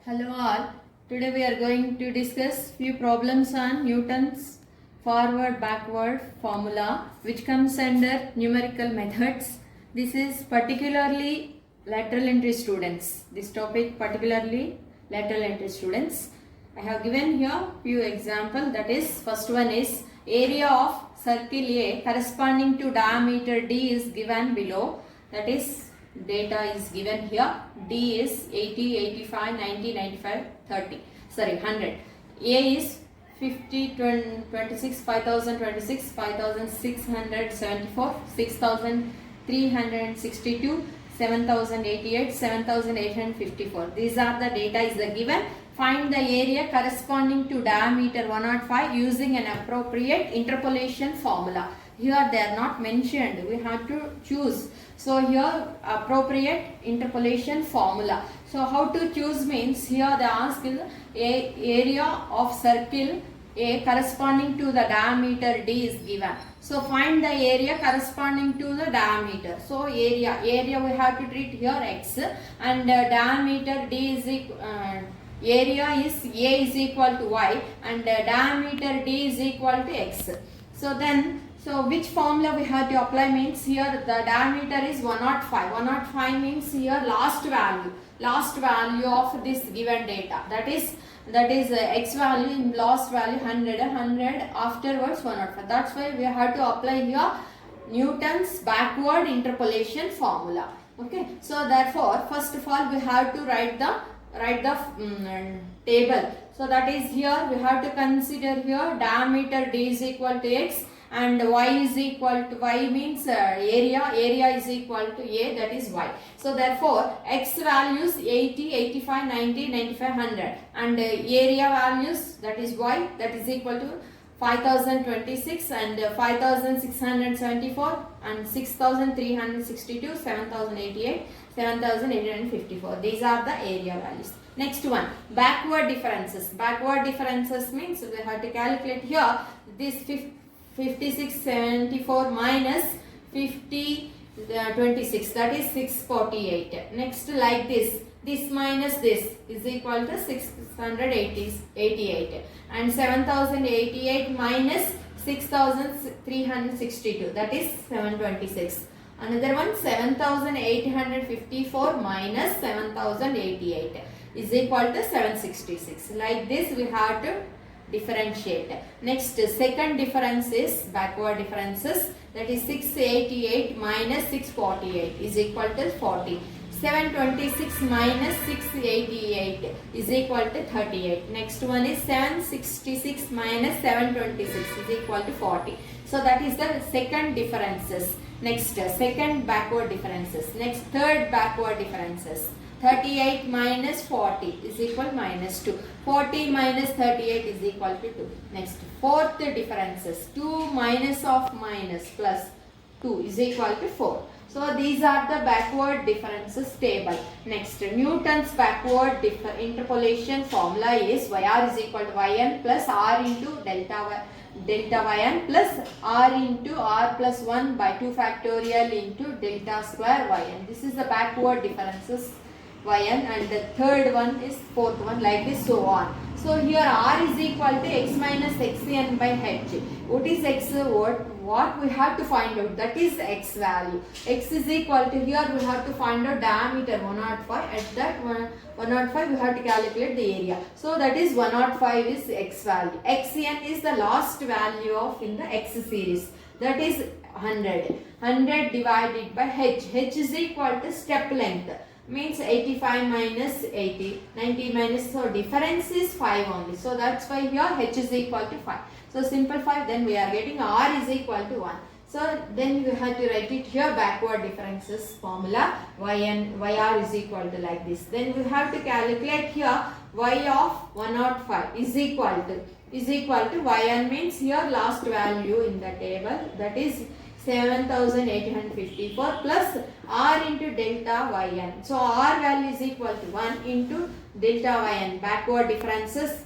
Hello all. Today we are going to discuss few problems on Newton's forward-backward formula, which comes under numerical methods. This is particularly lateral entry students. This topic particularly lateral entry students. I have given here few examples. That is, first one is area of circle A corresponding to diameter D is given below. That is, data is given here. D is 80, 85, 90, 95, 30. Sorry, 100. A is 50, 26, 5026, 5674, 6362, 7088, 7854. These are the data is the given. Find the area corresponding to diameter 105 using an appropriate interpolation formula. Here they are not mentioned. We have to choose. So here appropriate interpolation formula. So how to choose means here they ask is area of circle A corresponding to the diameter D is given. So find the area corresponding to the diameter. So area we have to treat here x, and diameter D is area is A is equal to y, and diameter D is equal to x. So which formula we have to apply means here the diameter is 105. 105 means here last value of this given data. That is x value in last value 100 afterwards 105. That's why we have to apply here Newton's backward interpolation formula. Okay. So therefore first of all we have to write the table. So that is here we have to consider here diameter D is equal to x, and y is equal to y means area is equal to a, that is y. So therefore x values 80, 85, 90, 95, 100, and area values, that is y, that is equal to 5026 and 5674 and 6362, 7088, 7854. These are the area values. Next one, backward differences. Backward differences means we have to calculate here this 5674 minus 26, that is 648. Next, like this minus this is equal to 688, and 7088 minus 6362, that is 726. Another one, 7854 minus 7088 is equal to 766. Like this we have to differentiate. Next, second difference is backward differences, that is 688 minus 648 is equal to 40. 726 minus 688 is equal to 38. Next one is 766 minus 726 is equal to 40. So that is the second differences. Next, second backward differences. Next, third backward differences. 38 minus 40 is equal minus 2. 40 minus 38 is equal to 2. Next, fourth differences. 2 minus of minus plus 2 is equal to 4. So these are the backward differences table. Next, Newton's backward interpolation formula is yr is equal to yn plus r into delta yn plus r into r plus 1 by 2 factorial into delta square yn. This is the backward differences yn, and the third one is fourth one, like this, so on. So here r is equal to x minus xn by h. What is x? What we have to find out, that is x value. X is equal to, here we have to find out diameter 105. At that 105 we have to calculate the area. So that is 105 is x value. xn is the last value of in the x series, that is 100. 100 divided by h. H is equal to step length, means 85 minus 80, 90 minus, so difference is 5 only. So that's why here h is equal to 5. So simplify, then we are getting r is equal to 1. So then you have to write it here backward differences formula, yr is equal to like this. Then we have to calculate here y of 105 is equal to yn, means here last value in the table, that is 7854 plus r into delta yn. So r value is equal to 1 into delta yn, backward differences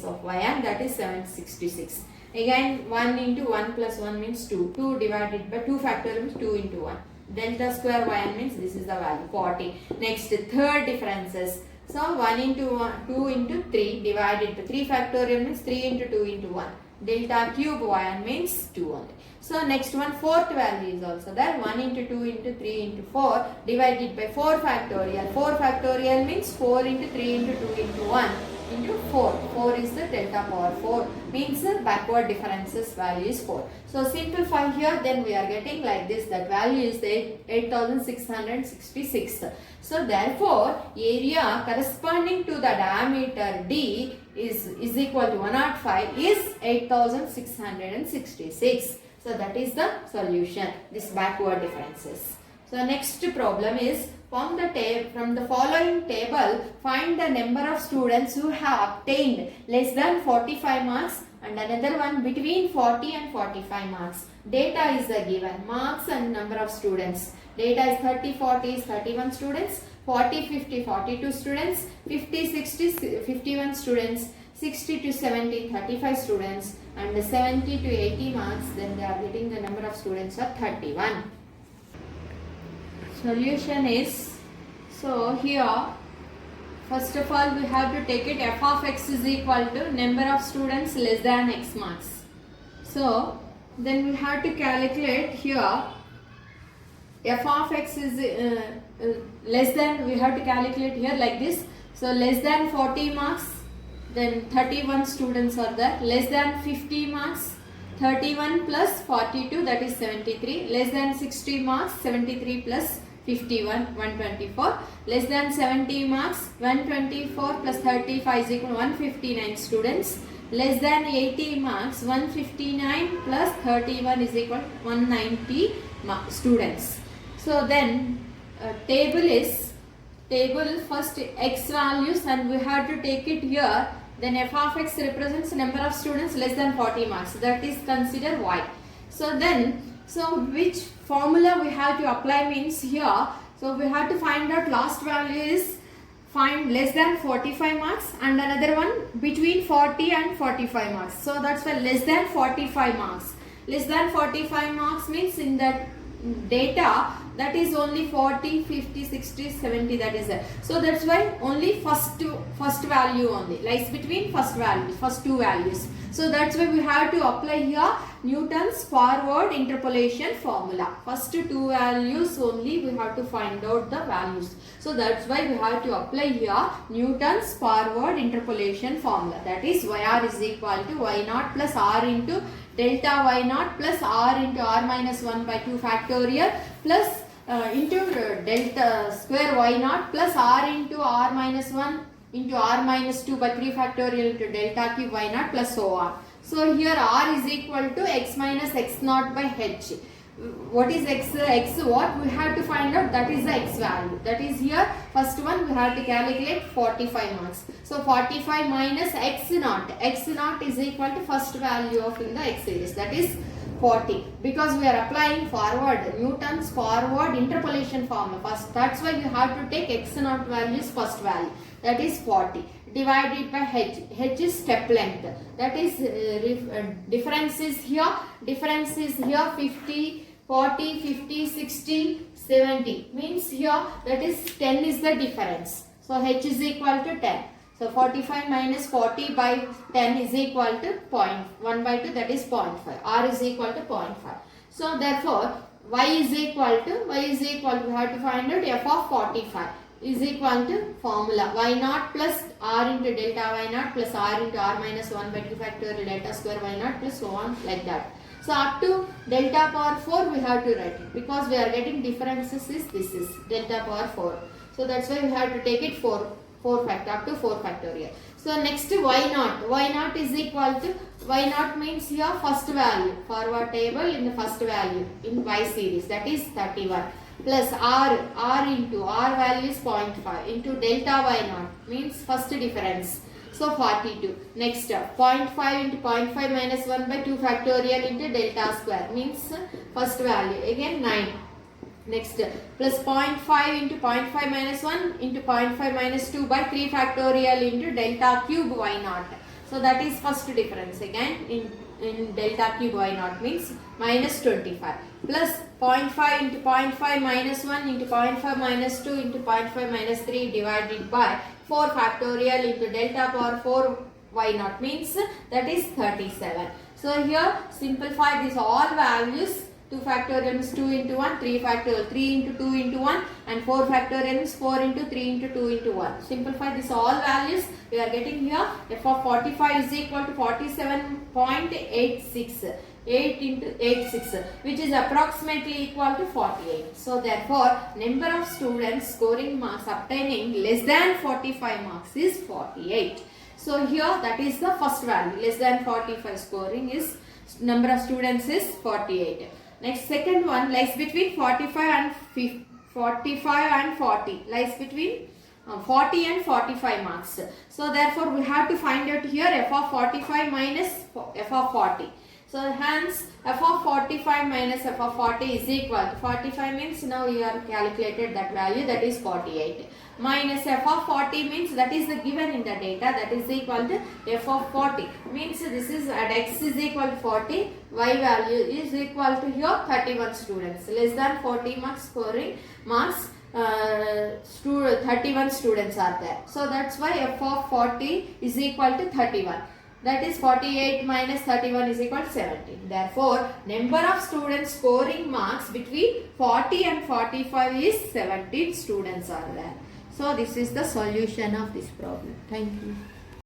of yn, that is 766. Again 1 into 1 plus 1 means 2. 2 divided by 2 factorial means 2 into 1. Delta square yn means this is the value 40. Next, third differences. So 1 into 1, 2 into 3 divided by 3 factorial means 3 into 2 into 1. Delta cube y means 2 only. So next one, fourth value is also there. 1 into 2 into 3 into 4 divided by 4 factorial. 4 factorial means 4 into 3 into 2 into 1 into 4. 4 is the delta power 4 means the backward differences value is 4. So simplify here, then we are getting like this, that value is 8666. So therefore area corresponding to the diameter D is equal to 105 is 8666. So that is the solution, this backward differences. So next problem is, from the following table, find the number of students who have obtained less than 45 marks and another one between 40 and 45 marks. Data is the given, marks and number of students. Data is 30-40 is 31 students, 40-50 42 students, 50-60 51 students, 60 to 70 35 students, and 70 to 80 marks, then they are getting the number of students are 31. Solution is, so here first of all we have to take it f of x is equal to number of students less than x marks. So then we have to calculate here f of x is less than, we have to calculate here like this. So less than 40 marks, then 31 students are there. Less than 50 marks, 31 plus 42, that is 73. Less than 60 marks, 73 plus 51, 124. Less than 70 marks, 124 plus 35 is equal to 159 students. Less than 80 marks, 159 plus 31 is equal to 190 students. So then table first x values, and we have to take it here. Then f of x represents number of students less than 40 marks, that is consider y. So then, so which formula we have to apply means here, so we have to find out last value is, find less than 45 marks and another one between 40 and 45 marks. So that's why less than 45 marks. Less than 45 marks means in that data that is only 40, 50, 60, 70, that is there. So that's why only first value only lies between first two values. So that's why we have to apply here Newton's forward interpolation formula. First two values only we have to find out the values. So that's why we have to apply here Newton's forward interpolation formula. That is yr is equal to y naught plus r into delta y naught plus r into r minus 1 by 2 factorial plus into delta square y naught plus r into r minus 1 into r minus 2 by 3 factorial into delta cube y naught plus so on. So here r is equal to x minus x naught by h. What is x? What we have to find out, that is the x value. That is here first one we have to calculate 45 marks. So 45 minus x naught. X naught is equal to first value of in the x series, that is 40, because we are applying Newton's forward interpolation formula first. That's why we have to take x naught value is first value, that is 40, divided by h. H is step length, that is difference is here 50, 40, 50, 60, 70 means here that is 10 is the difference. So h is equal to 10. So 45 minus 40 by 10 is equal to 1 by 2, that is 0.5. R is equal to 0.5. So therefore y is equal to we have to find out f of 45 is equal to formula y naught plus r into delta y naught plus r into r minus 1 by 2 factorial delta square y naught plus so on, like that. So up to delta power 4 we have to write it, because we are getting differences is this is delta power 4. So that's why we have to take it 4 factor up to 4 factorial. So next y naught is equal to, y naught means here first value, forward table in the first value in y series, that is 31 plus r into r value is 0.5 into delta y naught means first difference. So 42. Next 0.5 into 0.5 minus 1 by 2 factorial into delta square means first value again 9. Next plus 0.5 into 0.5 minus 1 into 0.5 minus 2 by 3 factorial into delta cube y naught. So that is first difference again in delta cube y naught means minus 25. plus 0.5 into 0.5 minus 1 into 0.5 minus 2 into 0.5 minus 3 divided by 4 factorial into delta power 4 y naught means that is 37. So here simplify these all values. 2 factorial means 2 into 1, 3 factorial 3 into 2 into 1 and 4 factorial means 4 into 3 into 2 into 1. Simplify this all values. We are getting here f of 45 is equal to 47.86. 8 into 86 which is approximately equal to 48. So therefore number of students scoring marks obtaining less than 45 marks is 48. So here that is the first value, less than 45 scoring is number of students is 48. Next second one lies between 45 and 40 lies between 40 and 45 marks. So therefore we have to find out here f of 45 minus f of 40. So hence f of 45 minus f of 40 is equal to 45 means now you have calculated that value, that is 48, minus f of 40 means that is the given in the data, that is equal to f of 40 means this is at x is equal to 40, y value is equal to here 31 students, less than 40 marks scoring marks. 31 students are there. So that's why f of 40 is equal to 31. That is 48 minus 31 is equal to 17. Therefore, number of students scoring marks between 40 and 45 is 17 students are there. So this is the solution of this problem. Thank you.